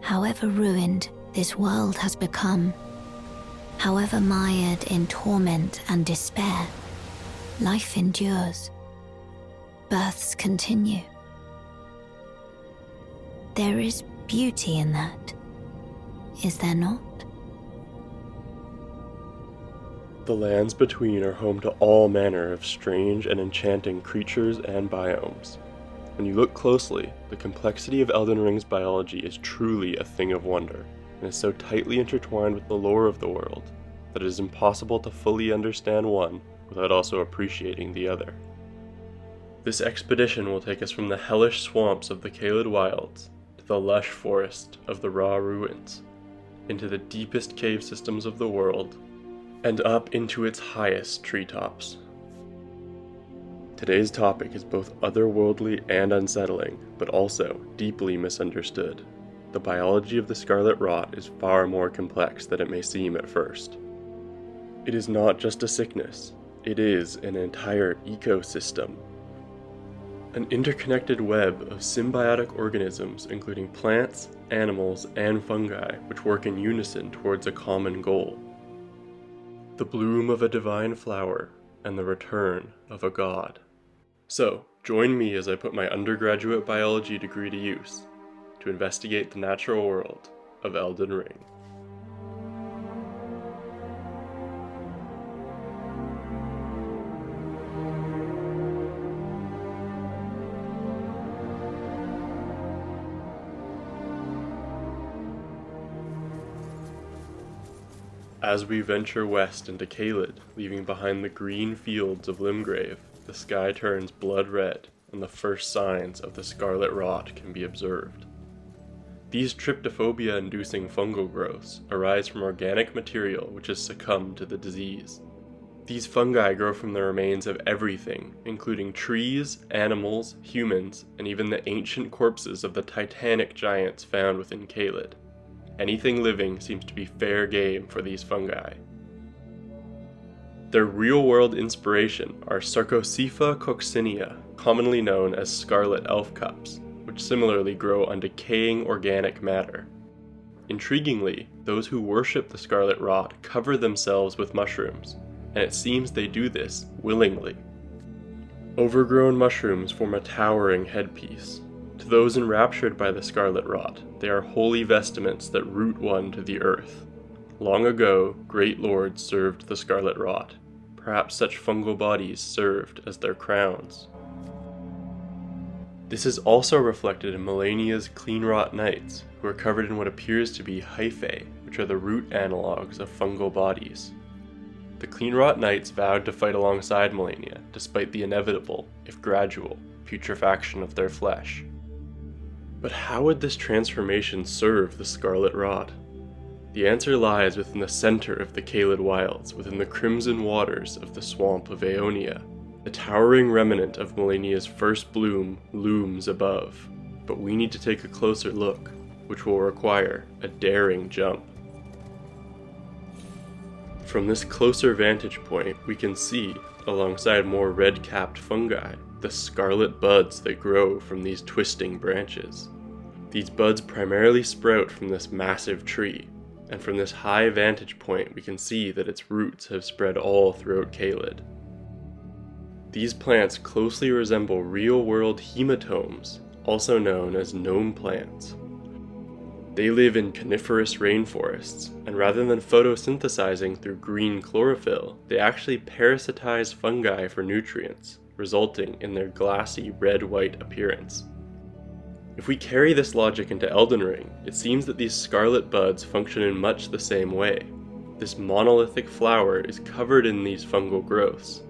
However ruined this world has become, however mired in torment and despair, life endures. Births continue. There is beauty in that, is there not? The lands between are home to all manner of strange and enchanting creatures and biomes. When you look closely, the complexity of Elden Ring's biology is truly a thing of wonder, and is so tightly intertwined with the lore of the world that it is impossible to fully understand one without also appreciating the other. This expedition will take us from the hellish swamps of the Caelid Wilds to the lush forest of the Raw Ruins, into the deepest cave systems of the world, and up into its highest treetops. Today's topic is both otherworldly and unsettling, but also deeply misunderstood. The biology of the Scarlet Rot is far more complex than it may seem at first. It is not just a sickness, it is an entire ecosystem. An interconnected web of symbiotic organisms including plants, animals, and fungi which work in unison towards a common goal. The bloom of a divine flower and the return of a god. So, join me as I put my undergraduate biology degree to use to investigate the natural world of Elden Ring. As we venture west into Caelid, leaving behind the green fields of Limgrave, the sky turns blood red, and the first signs of the Scarlet Rot can be observed. These tryptophobia-inducing fungal growths arise from organic material which has succumbed to the disease. These fungi grow from the remains of everything, including trees, animals, humans, and even the ancient corpses of the titanic giants found within Caelid. Anything living seems to be fair game for these fungi. Their real-world inspiration are Sarcocepha coccinea, commonly known as scarlet elf cups, which similarly grow on decaying organic matter. Intriguingly, those who worship the Scarlet Rot cover themselves with mushrooms, and it seems they do this willingly. Overgrown mushrooms form a towering headpiece. To those enraptured by the Scarlet Rot, they are holy vestments that root one to the earth. Long ago, great lords served the Scarlet Rot. Perhaps such fungal bodies served as their crowns. This is also reflected in Malenia's Clean Rot Knights, who are covered in what appears to be hyphae, which are the root analogues of fungal bodies. The Clean Rot Knights vowed to fight alongside Malenia, despite the inevitable, if gradual, putrefaction of their flesh. But how would this transformation serve the Scarlet Rot? The answer lies within the center of the Caelid Wilds, within the crimson waters of the Swamp of Aeonia. The towering remnant of Malenia's first bloom looms above, but we need to take a closer look, which will require a daring jump. From this closer vantage point, we can see, alongside more red-capped fungi, the scarlet buds that grow from these twisting branches. These buds primarily sprout from this massive tree, and from this high vantage point we can see that its roots have spread all throughout Caelid. These plants closely resemble real-world hematomes, also known as gnome plants. They live in coniferous rainforests, and rather than photosynthesizing through green chlorophyll, they actually parasitize fungi for nutrients, resulting in their glassy red-white appearance. If we carry this logic into Elden Ring, it seems that these scarlet buds function in much the same way. This monolithic flower is covered in these fungal growths,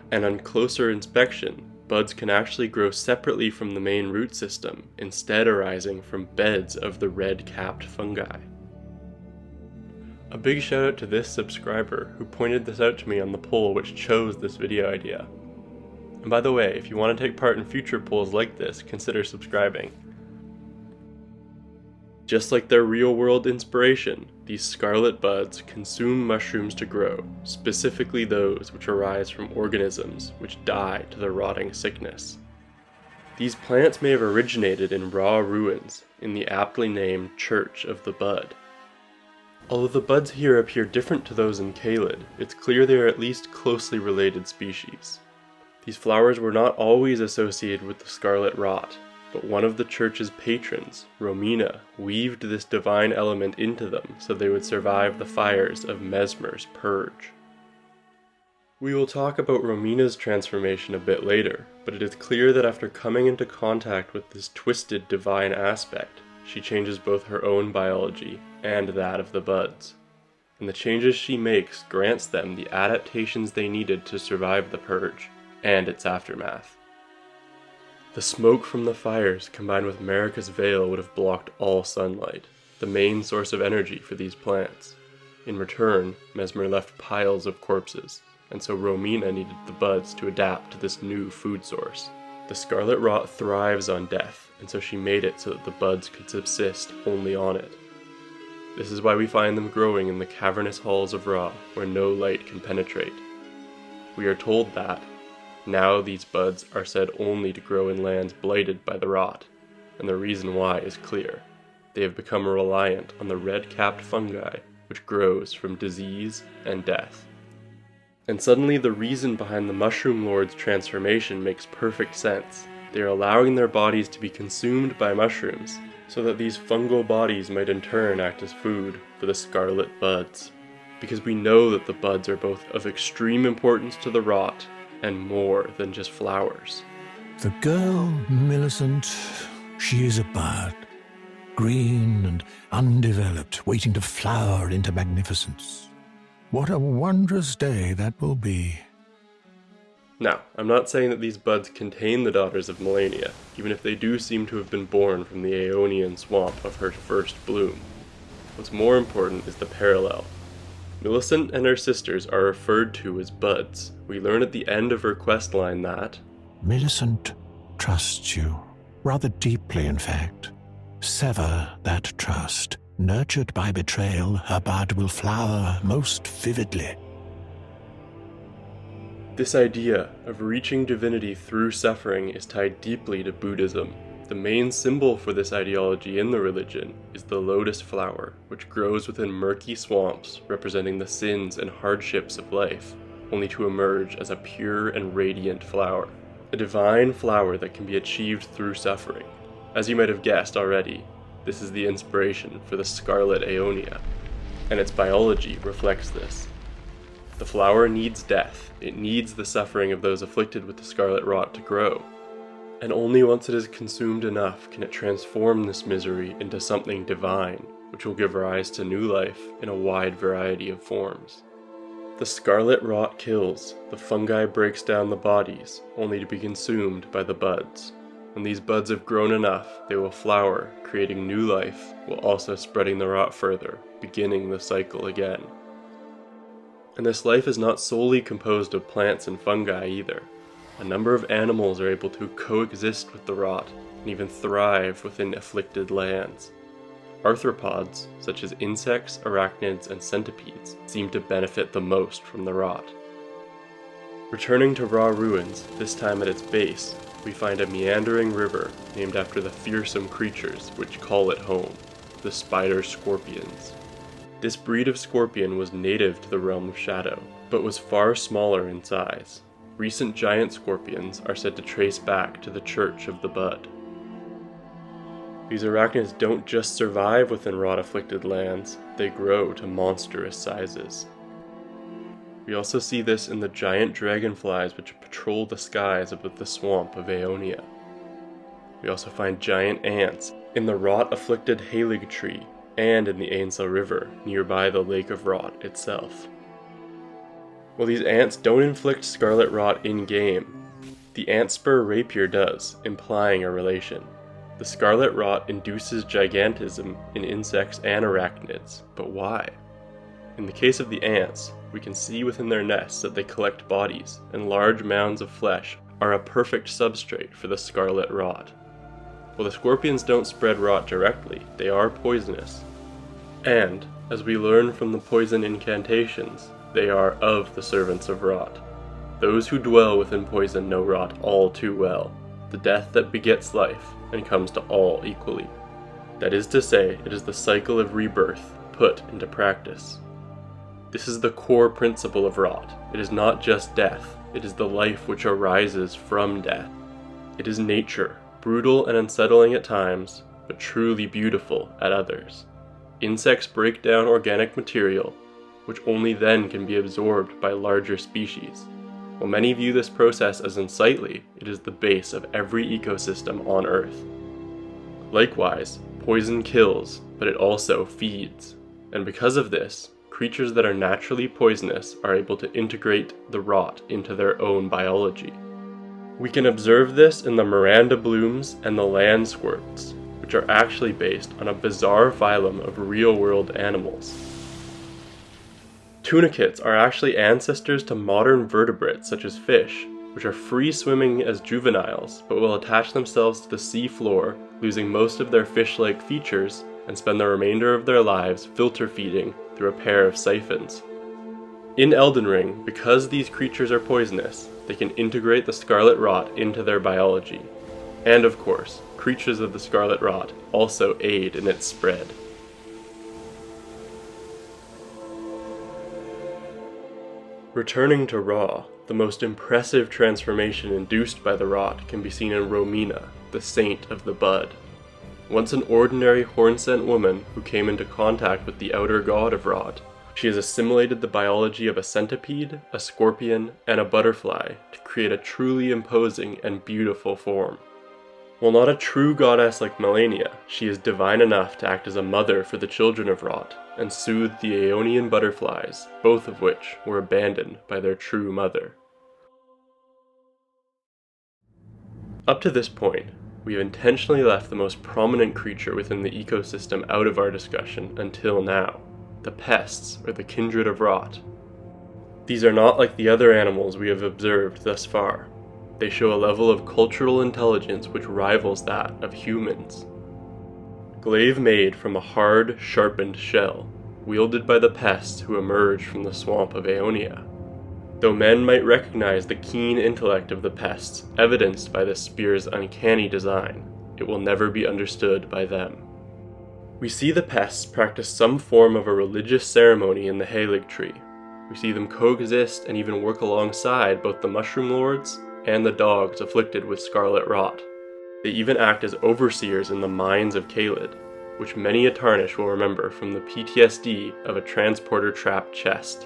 and on closer inspection, buds can actually grow separately from the main root system, instead arising from beds of the red-capped fungi. A big shout out to this subscriber who pointed this out to me on the poll which chose this video idea. And by the way, if you want to take part in future polls like this, consider subscribing. Just like their real-world inspiration, these scarlet buds consume mushrooms to grow, specifically those which arise from organisms which die to the rotting sickness. These plants may have originated in raw ruins in the aptly named Church of the Bud. Although the buds here appear different to those in Caelid, it's clear they are at least closely related species. These flowers were not always associated with the Scarlet Rot, but one of the church's patrons, Romina, weaved this divine element into them so they would survive the fires of Mesmer's purge. We will talk about Romina's transformation a bit later, but it is clear that after coming into contact with this twisted divine aspect, she changes both her own biology and that of the buds. And the changes she makes grants them the adaptations they needed to survive the purge and its aftermath. The smoke from the fires combined with Marika's veil would have blocked all sunlight, the main source of energy for these plants. In return, Mesmer left piles of corpses, and so Romina needed the buds to adapt to this new food source. The Scarlet Rot thrives on death, and so she made it so that the buds could subsist only on it. This is why we find them growing in the cavernous halls of Ra, where no light can penetrate. We are told that now these buds are said only to grow in lands blighted by the rot, and the reason why is clear. They have become reliant on the red-capped fungi, which grows from disease and death. And suddenly the reason behind the Mushroom Lord's transformation makes perfect sense. They are allowing their bodies to be consumed by mushrooms, so that these fungal bodies might in turn act as food for the scarlet buds. Because we know that the buds are both of extreme importance to the rot, and more than just flowers. The girl, Millicent, she is a bud, green and undeveloped, waiting to flower into magnificence. What a wondrous day that will be. Now, I'm not saying that these buds contain the daughters of Melania, even if they do seem to have been born from the Aeonian swamp of her first bloom. What's more important is the parallel. Millicent and her sisters are referred to as buds. We learn at the end of her questline that Millicent trusts you, rather deeply in fact. Sever that trust. Nurtured by betrayal, her bud will flower most vividly. This idea of reaching divinity through suffering is tied deeply to Buddhism. The main symbol for this ideology in the religion is the lotus flower, which grows within murky swamps representing the sins and hardships of life, only to emerge as a pure and radiant flower. A divine flower that can be achieved through suffering. As you might have guessed already, this is the inspiration for the Scarlet Aeonia, and its biology reflects this. The flower needs death, it needs the suffering of those afflicted with the Scarlet Rot to grow. And only once it is consumed enough can it transform this misery into something divine, which will give rise to new life in a wide variety of forms. The Scarlet Rot kills, the fungi breaks down the bodies, only to be consumed by the buds. When these buds have grown enough, they will flower, creating new life, while also spreading the rot further, beginning the cycle again. And this life is not solely composed of plants and fungi either. A number of animals are able to coexist with the rot, and even thrive within afflicted lands. Arthropods, such as insects, arachnids, and centipedes, seem to benefit the most from the rot. Returning to Ra ruins, this time at its base, we find a meandering river named after the fearsome creatures which call it home, the spider scorpions. This breed of scorpion was native to the realm of shadow, but was far smaller in size. Recent giant scorpions are said to trace back to the Church of the Bud. These arachnids don't just survive within rot-afflicted lands, they grow to monstrous sizes. We also see this in the giant dragonflies which patrol the skies above the swamp of Aeonia. We also find giant ants in the rot-afflicted Halig tree and in the Ainsel River nearby the Lake of Rot itself. While these ants don't inflict Scarlet Rot in-game, the Antspur rapier does, implying a relation. The Scarlet Rot induces gigantism in insects and arachnids, but why? In the case of the ants, we can see within their nests that they collect bodies, and large mounds of flesh are a perfect substrate for the Scarlet Rot. While the scorpions don't spread rot directly, they are poisonous. And, as we learn from the poison incantations, they are of the servants of rot. Those who dwell within poison know rot all too well. the death that begets life and comes to all equally. That is to say, it is the cycle of rebirth put into practice. This is the core principle of rot. It is not just death, it is the life which arises from death. It is nature, brutal and unsettling at times, but truly beautiful at others. Insects break down organic material, which only then can be absorbed by larger species. While many view this process as unsightly, it is the base of every ecosystem on Earth. Likewise, poison kills, but it also feeds. And because of this, creatures that are naturally poisonous are able to integrate the rot into their own biology. We can observe this in the Miranda blooms and the land squirts, which are actually based on a bizarre phylum of real-world animals. Tunicates are actually ancestors to modern vertebrates such as fish, which are free-swimming as juveniles, but will attach themselves to the sea floor, losing most of their fish-like features, and spend the remainder of their lives filter feeding through a pair of siphons. In Elden Ring, because these creatures are poisonous, they can integrate the Scarlet Rot into their biology. And of course, creatures of the Scarlet Rot also aid in its spread. Returning to Ra, the most impressive transformation induced by the rot can be seen in Romina, the Saint of the Bud. Once an ordinary horn-scent woman who came into contact with the outer god of rot, she has assimilated the biology of a centipede, a scorpion, and a butterfly to create a truly imposing and beautiful form. While not a true goddess like Melania, she is divine enough to act as a mother for the children of Rot, and soothe the Aeonian butterflies, both of which were abandoned by their true mother. Up to this point, we have intentionally left the most prominent creature within the ecosystem out of our discussion until now, the pests, or the kindred of Rot. These are not like the other animals we have observed thus far. They show a level of cultural intelligence which rivals that of humans. Glaive made from a hard, sharpened shell, wielded by the pests who emerged from the swamp of Aeonia. Though men might recognize the keen intellect of the pests, evidenced by this spear's uncanny design, it will never be understood by them. We see the pests practice some form of a religious ceremony in the Halig tree. We see them coexist and even work alongside both the Mushroom Lords and the dogs afflicted with Scarlet Rot. They even act as overseers in the mines of Caelid, which many a Tarnish will remember from the PTSD of a transporter-trapped chest.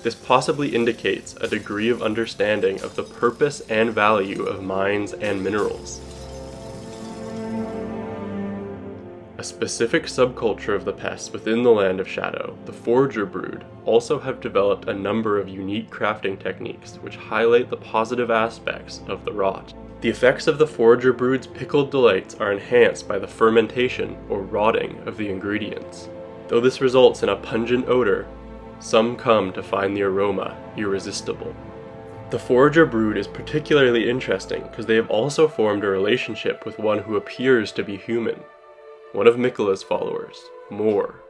This possibly indicates a degree of understanding of the purpose and value of mines and minerals. A specific subculture of the pests within the Land of Shadow, the Forager brood, also have developed a number of unique crafting techniques which highlight the positive aspects of the rot. The effects of the Forager brood's pickled delights are enhanced by the fermentation or rotting of the ingredients. Though this results in a pungent odor, some come to find the aroma irresistible. The Forager brood is particularly interesting because they have also formed a relationship with one who appears to be human. One of Miquella's followers, Mor.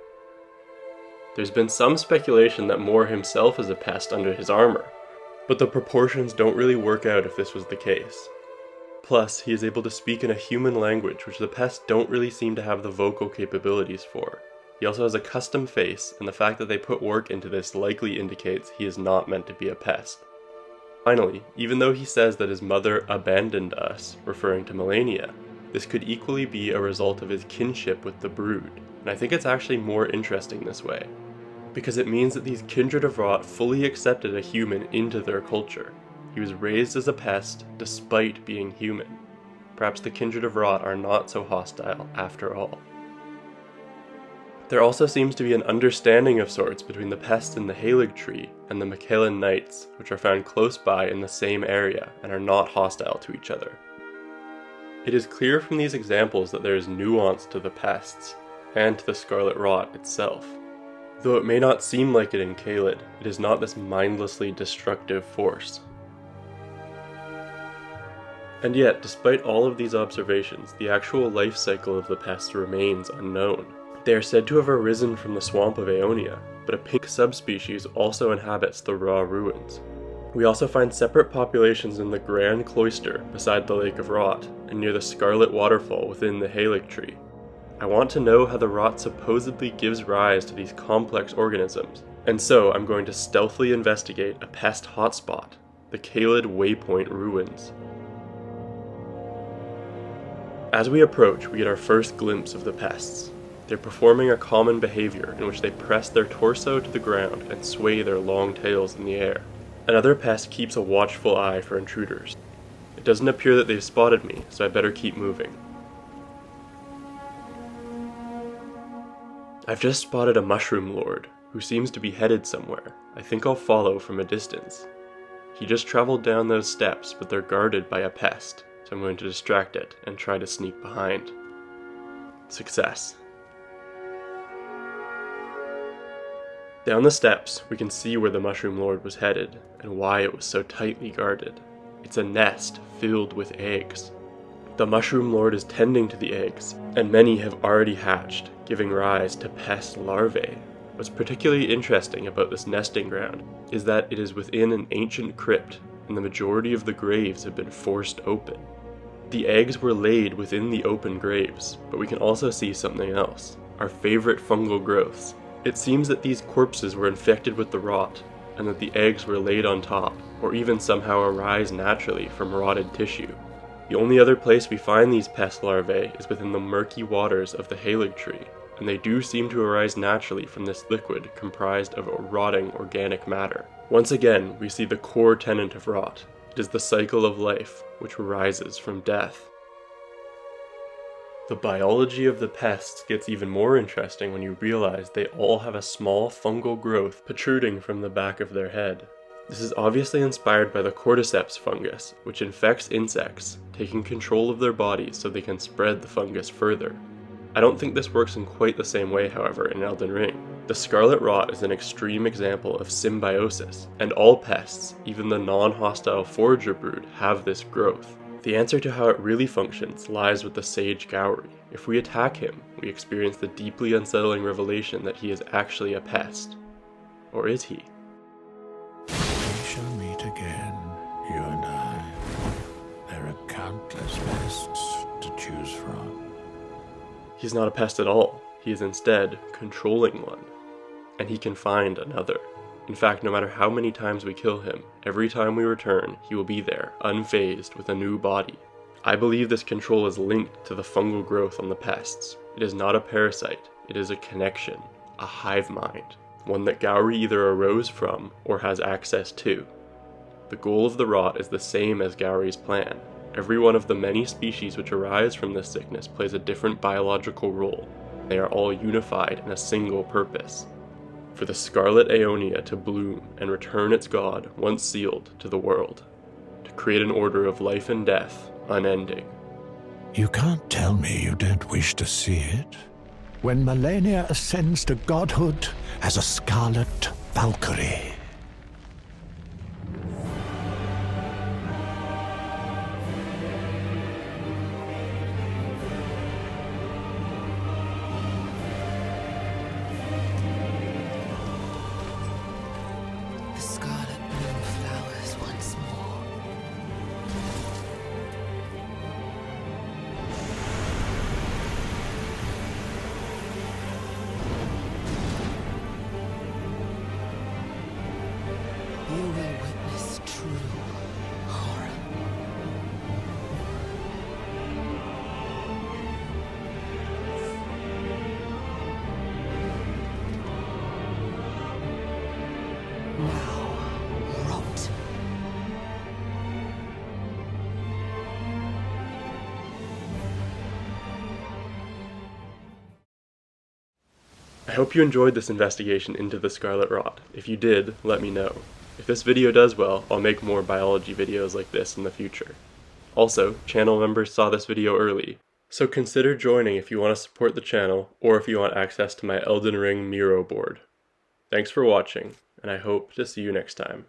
There's been some speculation that Mor himself is a pest under his armor, but the proportions don't really work out if this was the case. Plus, he is able to speak in a human language which the pests don't really seem to have the vocal capabilities for. He also has a custom face, and the fact that they put work into this likely indicates he is not meant to be a pest. Finally, even though he says that his mother abandoned us, referring to Melania, this could equally be a result of his kinship with the brood, and I think it's actually more interesting this way, because it means that these kindred of rot fully accepted a human into their culture. He was raised as a pest despite being human. Perhaps the kindred of rot are not so hostile after all. There also seems to be an understanding of sorts between the pests in the Halig tree and the Miquellan Knights, which are found close by in the same area and are not hostile to each other. It is clear from these examples that there is nuance to the pests, and to the Scarlet Rot itself. Though it may not seem like it in Caelid, it is not this mindlessly destructive force. And yet, despite all of these observations, the actual life cycle of the pests remains unknown. They are said to have arisen from the swamp of Aeonia, but a pink subspecies also inhabits the Ra ruins. We also find separate populations in the Grand Cloister beside the Lake of Rot, and near the Scarlet Waterfall within the Halig Tree. I want to know how the rot supposedly gives rise to these complex organisms, and so I'm going to stealthily investigate a pest hotspot, the Caelid Waypoint Ruins. As we approach, we get our first glimpse of the pests. They're performing a common behavior in which they press their torso to the ground and sway their long tails in the air. Another pest keeps a watchful eye for intruders. It doesn't appear that they've spotted me, so I better keep moving. I've just spotted a mushroom lord, who seems to be headed somewhere. I think I'll follow from a distance. He just traveled down those steps, but they're guarded by a pest, so I'm going to distract it and try to sneak behind. Success. Down the steps, we can see where the mushroom lord was headed, and why it was so tightly guarded. It's a nest filled with eggs. The mushroom lord is tending to the eggs, and many have already hatched, giving rise to pest larvae. What's particularly interesting about this nesting ground is that it is within an ancient crypt, and the majority of the graves have been forced open. The eggs were laid within the open graves, but we can also see something else, our favorite fungal growths. It seems that these corpses were infected with the rot, and that the eggs were laid on top, or even somehow arise naturally from rotted tissue. The only other place we find these pest larvae is within the murky waters of the Halig Tree, and they do seem to arise naturally from this liquid comprised of rotting organic matter. Once again, we see the core tenet of rot. It is the cycle of life, which arises from death. The biology of the pests gets even more interesting when you realize they all have a small fungal growth protruding from the back of their head. This is obviously inspired by the cordyceps fungus, which infects insects, taking control of their bodies so they can spread the fungus further. I don't think this works in quite the same way, however, in Elden Ring. The Scarlet Rot is an extreme example of symbiosis, and all pests, even the non-hostile forager brood, have this growth. The answer to how it really functions lies with the sage Gowry. If we attack him, we experience the deeply unsettling revelation that he is actually a pest. Or is he? We shall meet again, you and I. There are countless pests to choose from. He's not a pest at all. He is instead controlling one. And he can find another. In fact, no matter how many times we kill him, every time we return, he will be there, unfazed, with a new body. I believe this control is linked to the fungal growth on the pests. It is not a parasite, it is a connection, a hive mind, one that Gowry either arose from or has access to. The goal of the rot is the same as Gowry's plan. Every one of the many species which arise from this sickness plays a different biological role. They are all unified in a single purpose: for the Scarlet Aeonia to bloom and return its god, once sealed, to the world, to create an order of life and death, unending. You can't tell me you don't wish to see it. When Malenia ascends to godhood as a Scarlet Valkyrie. The scarlet bloom flowers once more. You will witness true horror. Now, rot. I hope you enjoyed this investigation into the Scarlet Rot. If you did, let me know. If this video does well, I'll make more biology videos like this in the future. Also, channel members saw this video early, so consider joining if you want to support the channel, or if you want access to my Elden Ring Miro board. Thanks for watching, and I hope to see you next time.